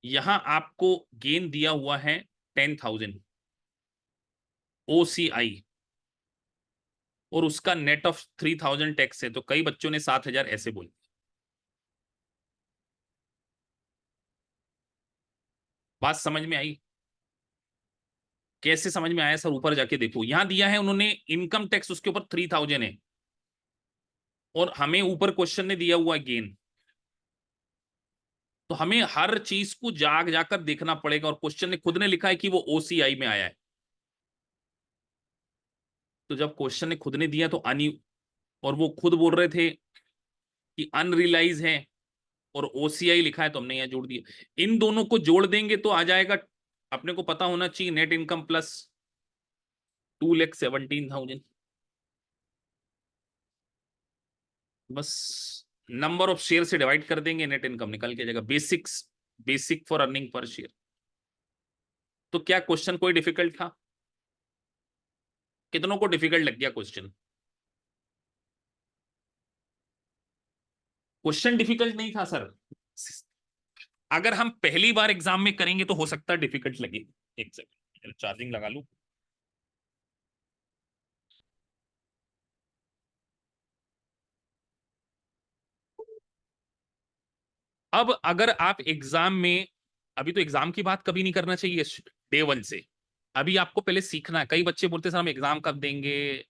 यहां आपको गेन दिया हुआ है 10,000 OCI, और उसका नेट ऑफ 3000 टैक्स है, तो कई बच्चों ने 7000 ऐसे बोल। बात समझ में आई? कैसे समझ में आया सर? ऊपर जाके देखो, यहां दिया है उन्होंने इनकम टैक्स, उसके ऊपर 3000 है, और हमें ऊपर क्वेश्चन ने दिया हुआ है गेन। तो हमें हर चीज को जाग जाकर देखना पड़ेगा, और क्वेश्चन ने खुद ने लिखा है कि वो OCI में आया है। तो जब क्वेश्चन ने खुद ने दिया तो अनी, और वो खुद बोल रहे थे कि अनरिलाइज है, और OCI लिखा है, तो हमने यहां जोड़ दिया। इन दोनों को जोड़ देंगे तो आ जाएगा, अपने को पता होना चाहिए, नेट इनकम प्लस 2,17,000। बस नंबर ऑफ शेयर से डिवाइड कर देंगे, नेट इनकम निकल के जाएगा। Basics, basic for earning per share. तो क्या क्वेश्चन कोई डिफिकल्ट था? कितनों को डिफिकल्ट लग गया क्वेश्चन? क्वेश्चन डिफिकल्ट नहीं था सर। अगर हम पहली बार एग्जाम में करेंगे तो हो सकता है डिफिकल्ट लगे। एक सेकंड, चार्जिंग लगा लूं। अब अगर आप एग्जाम में, अभी तो एग्जाम की बात कभी नहीं करना चाहिए डे वन से। अभी आपको पहले सीखना है। कई बच्चे बोलते हैं सर हम एग्जाम कब देंगे।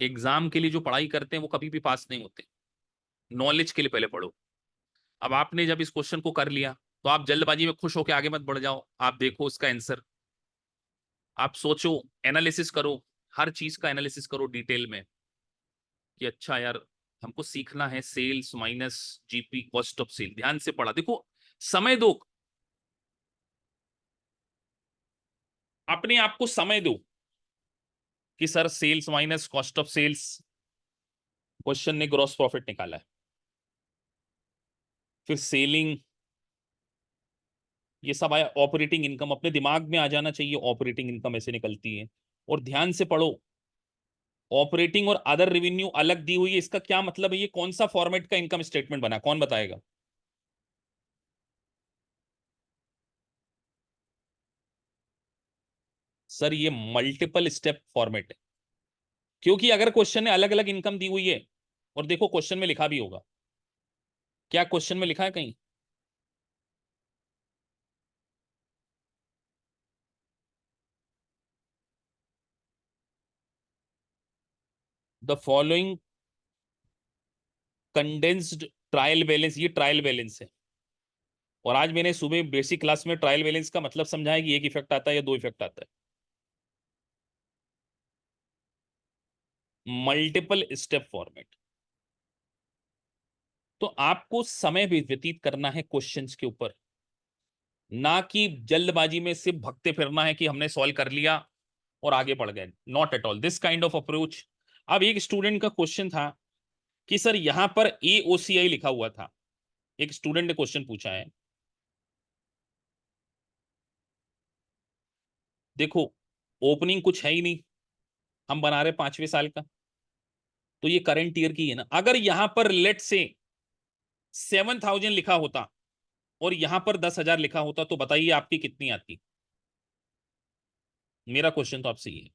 एग्जाम के लिए जो पढ़ाई करते हैं वो कभी भी पास नहीं होते। नॉलेज के लिए पहले पढ़ो। अब आपने जब इस क्वेश्चन को कर लिया, तो आप जल्दबाजी में खुश होकर आगे मत बढ़ जाओ। आप देखो उसका आंसर, आप सोचो, एनालिसिस करो, हर चीज का एनालिसिस करो डिटेल में, कि अच्छा यार, हमको सीखना है sales minus GP, cost of sale. ध्यान से पढ़ा, देखो, समय दो, अपने आप को समय दो, कि sir sales minus cost of sales, question ने ग्रॉस प्रॉफिट निकाला है, फिर सेलिंग, ये सब आया। ऑपरेटिंग इनकम अपने दिमाग में आ जाना चाहिए, ऑपरेटिंग इनकम ऐसे निकलती है। और ध्यान से पढ़ो, ऑपरेटिंग और अदर रेवेन्यू अलग दी हुई है, इसका क्या मतलब है? ये कौन सा फॉर्मेट का इनकम स्टेटमेंट बना, कौन बताएगा? सर ये मल्टीपल स्टेप फॉर्मेट है, क्योंकि अगर क्वेश्चन ने अलग अलग इनकम दी हुई है, और देखो क्वेश्चन में लिखा भी होगा, क्या क्वेश्चन में लिखा है कहीं? The following condensed trial balance, ये ट्रायल बैलेंस है। और आज मैंने सुबह बेसिक क्लास में ट्रायल बैलेंस का मतलब समझाया कि एक इफेक्ट आता है या दो इफेक्ट आता है। Multiple step format. तो आपको समय भी व्यतीत करना है क्वेश्चंस के ऊपर, ना कि जल्दबाजी में सिर्फ भगते फिरना है कि हमने सॉल्व कर लिया और आगे बढ़ गए। Not at all this kind of approach. अब एक स्टूडेंट का क्वेश्चन था कि सर यहां पर AOCI लिखा हुआ था। एक स्टूडेंट ने क्वेश्चन पूछा है, देखो ओपनिंग कुछ है ही नहीं, हम बना रहे 5वें साल का, तो ये करंट ईयर की है ना। अगर यहां पर लेट से 7,000 लिखा होता और यहां पर 10,000 लिखा होता, तो बताइए आपकी कितनी आती। मेरा क्वेश्चन तो आपसे ये है।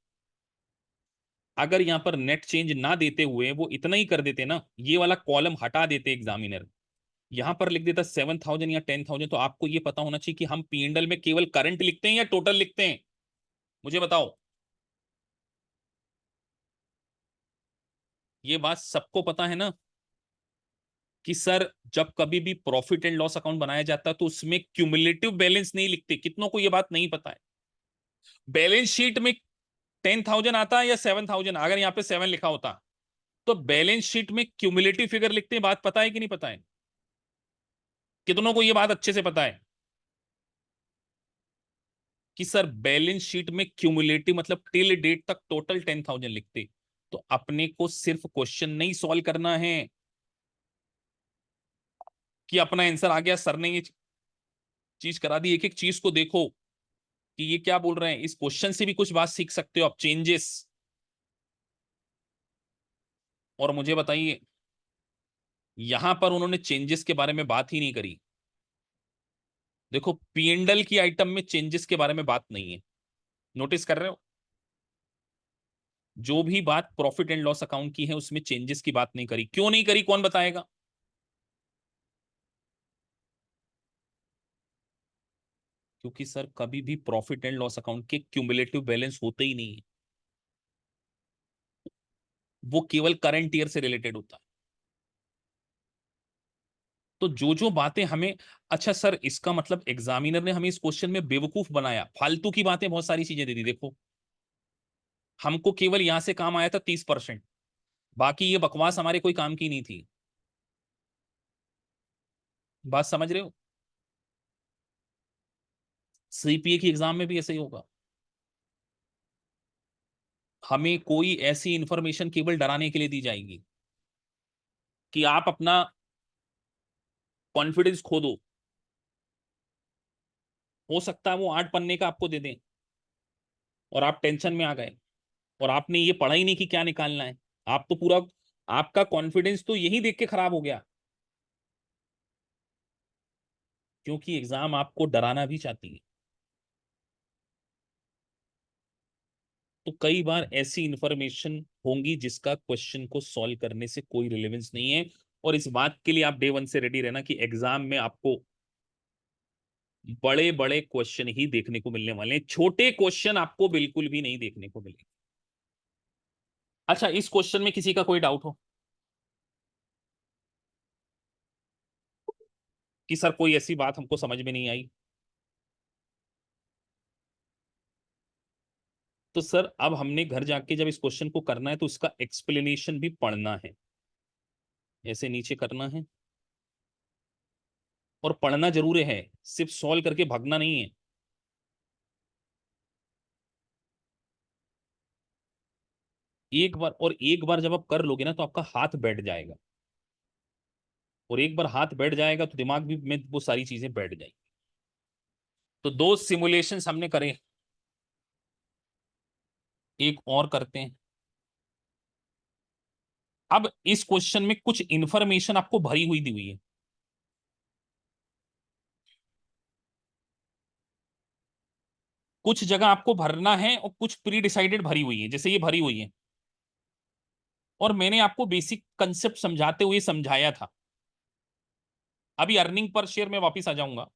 अगर यहां पर नेट चेंज ना देते हुए वो इतना ही कर देते ना, ये वाला कॉलम हटा देते एग्जामिनर, यहां पर लिख देता 7,000 या 10,000, तो आपको ये पता होना चाहिए कि हम P&L में केवल करंट लिखते हैं या टोटल लिखते हैं। मुझे बताओ। ये बात सबको पता है ना कि सर जब कभी भी प्रॉफिट एंड लॉस अकाउंट बनाया जाता है तो उसमें क्यूमुलेटिव बैलेंस नहीं लिखते। कितनों को ये बात नहीं पता है। बैलेंस शीट में 10,000 आता है या 7,000, अगर यहाँ पे 7 लिखा होता तो बैलेंस शीट में क्यूमुलेटिव फिगर लिखते हैं। बात पता है कि नहीं पता है? कितनों को ये बात अच्छे से पता है कि सर बैलेंस शीट में क्यूमुलेटिव मतलब टिल डेट तक टोटल 10,000 लिखते। तो अपने को सिर्फ क्वेश्चन नहीं सॉल्व करना है कि अपना आंसर आ गया, सर ने ये चीज करा दी। एक एक चीज को देखो कि ये क्या बोल रहे हैं। इस क्वेश्चन से भी कुछ बात सीख सकते हो आप, चेंजेस। और मुझे बताइए, यहां पर उन्होंने चेंजेस के बारे में बात ही नहीं करी। देखो P&L की आइटम में चेंजेस के बारे में बात नहीं है। नोटिस कर रहे हो? जो भी बात प्रॉफिट एंड लॉस अकाउंट की है उसमें चेंजेस की बात नहीं करी। क्यों नहीं करी, कौन बताएगा? क्योंकि सर कभी भी प्रॉफिट एंड लॉस अकाउंट के क्यूमुलेटिव बैलेंस होते ही नहीं है, वो केवल करंट ईयर से रिलेटेड होता है। तो जो जो बातें हमें, अच्छा सर इसका मतलब एग्जामिनर ने हमें इस क्वेश्चन में बेवकूफ बनाया, फालतू की बातें बहुत सारी चीजें दे दी। देखो हमको केवल यहां से काम आया था 30%, बाकी ये बकवास हमारे कोई काम की नहीं थी। बात समझ रहे हो? CPA की एग्जाम में भी ऐसे ही होगा। हमें कोई ऐसी इंफॉर्मेशन केवल डराने के लिए दी जाएगी कि आप अपना कॉन्फिडेंस खो दो। हो सकता है वो 8 पन्ने का आपको दे दें और आप टेंशन में आ गए और आपने ये पढ़ा ही नहीं कि क्या निकालना है। आप तो पूरा, आपका कॉन्फिडेंस तो यही देख के खराब हो गया, क्योंकि एग्जाम आपको डराना भी चाहती है। तो कई बार ऐसी इंफॉर्मेशन होंगी जिसका क्वेश्चन को सॉल्व करने से कोई रिलेवेंस नहीं है। और इस बात के लिए आप डे वन से रेडी रहना कि एग्जाम में आपको बड़े बड़े क्वेश्चन ही देखने को मिलने वाले हैं, छोटे क्वेश्चन आपको बिल्कुल भी नहीं देखने को मिलेंगे। अच्छा इस क्वेश्चन में किसी का कोई डाउट हो कि सर कोई ऐसी बात हमको समझ में नहीं आई, तो सर अब हमने घर जाके जब इस क्वेश्चन को करना है तो इसका एक्सप्लेनेशन भी पढ़ना है। ऐसे नीचे करना है और पढ़ना जरूर है, सिर्फ सॉल्व करके भागना नहीं है। एक बार, और एक बार जब आप कर लोगे ना तो आपका हाथ बैठ जाएगा, और एक बार हाथ बैठ जाएगा तो दिमाग भी में वो सारी चीजें बैठ जाएगी। तो दो सिमुलेशंस हमने करे, एक और करते हैं। अब इस क्वेश्चन में कुछ इंफॉर्मेशन आपको भरी हुई दी हुई है, कुछ जगह आपको भरना है और कुछ प्री डिसाइडेड भरी हुई है, जैसे ये भरी हुई है। और मैंने आपको बेसिक कंसेप्ट समझाते हुए समझाया था। अभी अर्निंग पर शेयर में वापस आ जाऊंगा।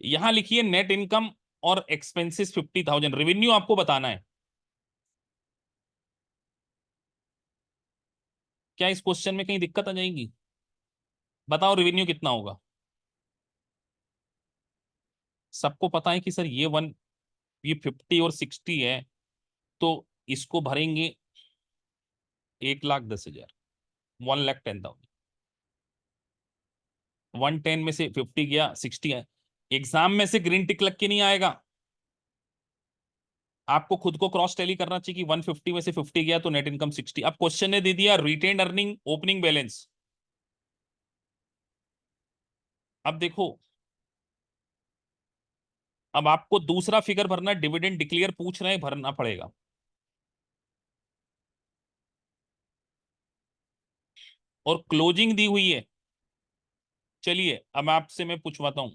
यहां लिखिए नेट इनकम और एक्सपेंसेस 50,000, रेवेन्यू आपको बताना है। क्या इस क्वेश्चन में कहीं दिक्कत आ जाएगी? बताओ रेवेन्यू कितना होगा। सबको पता है कि सर ये 50 और 60 है, तो इसको भरेंगे 1,10,000, 1,10,000, 110 में से 50 गया, 60 है। एग्जाम में से ग्रीन टिक लग के नहीं आएगा, आपको खुद को क्रॉस टैली करना चाहिए कि 150 में से 50 गया तो नेट इनकम 60। अब क्वेश्चन ने दे दिया रिटेन अर्निंग ओपनिंग बैलेंस। अब देखो, अब आपको दूसरा फिगर भरना, डिविडेंड डिक्लेयर पूछ रहे हैं, भरना पड़ेगा। और क्लोजिंग दी हुई है। चलिए अब आपसे मैं पूछवाता हूं,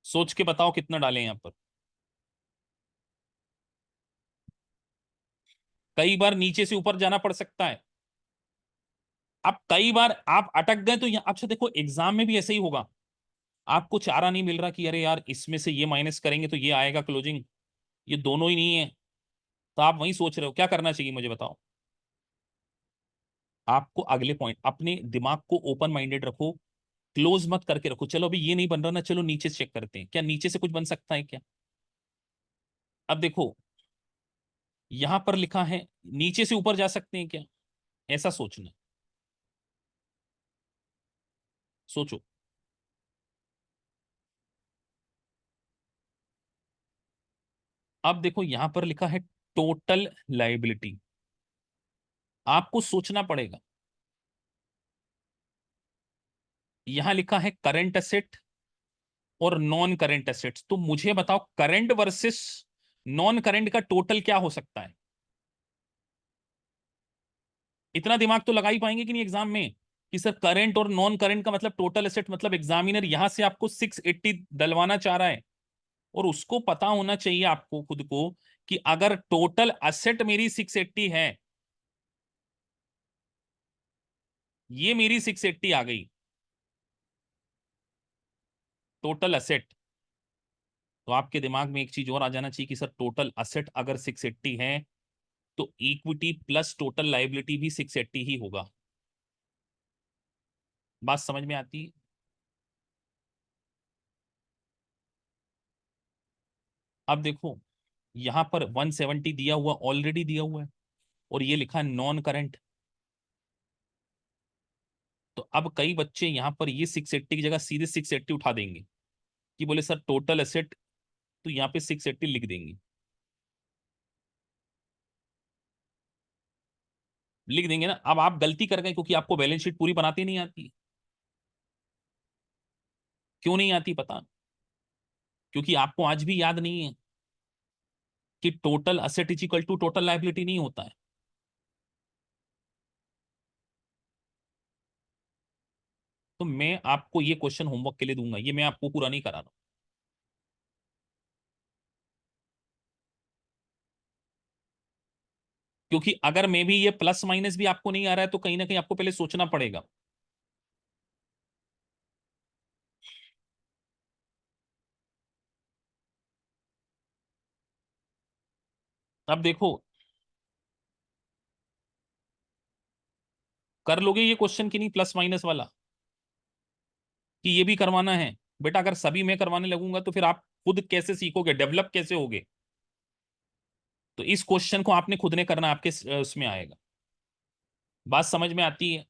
सोच के बताओ कितना डालें यहां पर। कई बार नीचे से ऊपर जाना पड़ सकता है। अब कई बार आप अटक गए तो यहाँ, अच्छा देखो एग्जाम में भी ऐसे ही होगा, आपको चारा नहीं मिल रहा कि अरे यार इसमें से ये माइनस करेंगे तो ये आएगा क्लोजिंग, ये दोनों ही नहीं है, तो आप वही सोच रहे हो क्या करना चाहिए मुझे बताओ। आपको अगले पॉइंट, अपने दिमाग को ओपन माइंडेड रखो, क्लोज मत करके रखो। चलो अभी ये नहीं बन रहा ना, चलो नीचे से चेक करते हैं, क्या नीचे से कुछ बन सकता है क्या। अब देखो यहां पर लिखा है नीचे से ऊपर जा सकते हैं क्या, ऐसा सोचना, सोचो। अब देखो यहां पर लिखा है टोटल लाइबिलिटी, आपको सोचना पड़ेगा। यहां लिखा है करंट असेट और नॉन करंट असेट्स, तो मुझे बताओ करंट वर्सेस नॉन करंट का टोटल क्या हो सकता है। इतना दिमाग तो लगा ही पाएंगे कि नहीं एग्जाम में, कि सर करंट और नॉन करंट का मतलब टोटल एसेट, मतलब एग्जामिनर यहां से आपको 680 डलवाना चाह रहा है, और उसको पता होना चाहिए आपको खुद को कि अगर टोटल असेट मेरी 680 है, ये मेरी 680 आ गई टोटल असेट, तो आपके दिमाग में एक चीज और आ जाना चाहिए कि सर टोटल असेट अगर 680 है तो इक्विटी प्लस टोटल लाइबिलिटी भी 680 ही होगा। बात समझ में आती है। अब देखो यहां पर 170 दिया हुआ, ऑलरेडी दिया हुआ है, और ये लिखा है नॉन करंट। तो अब कई बच्चे यहां पर ये 680 की जगह सीधे 680 उठा देंगे, कि बोले सर टोटल एसेट, तो यहाँ पे 680 लिख देंगे, लिख देंगे ना। अब आप गलती कर गए क्योंकि आपको बैलेंस शीट पूरी बनाती नहीं आती। क्यों नहीं आती पता, क्योंकि आपको आज भी याद नहीं है कि total asset is equal to total liability नहीं होता है। तो मैं आपको ये क्वेश्चन होमवर्क के लिए दूंगा, ये मैं आपको पूरा नहीं करा रहा, क्योंकि अगर मे भी ये प्लस माइनस भी आपको नहीं आ रहा है तो कहीं ना कहीं आपको पहले सोचना पड़ेगा। अब देखो, कर लोगे ये क्वेश्चन की नहीं प्लस माइनस वाला, कि ये भी करवाना है। बेटा अगर सभी मैं करवाने लगूंगा तो फिर आप खुद कैसे सीखोगे, डेवलप कैसे होगे। तो इस क्वेश्चन को आपने खुद ने करना, आपके उसमें आएगा। बात समझ में आती है।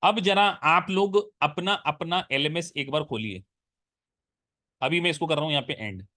अब जरा आप लोग अपना अपना एलएमएस एक बार खोलिए, अभी मैं इसको कर रहा हूं यहाँ पे एंड।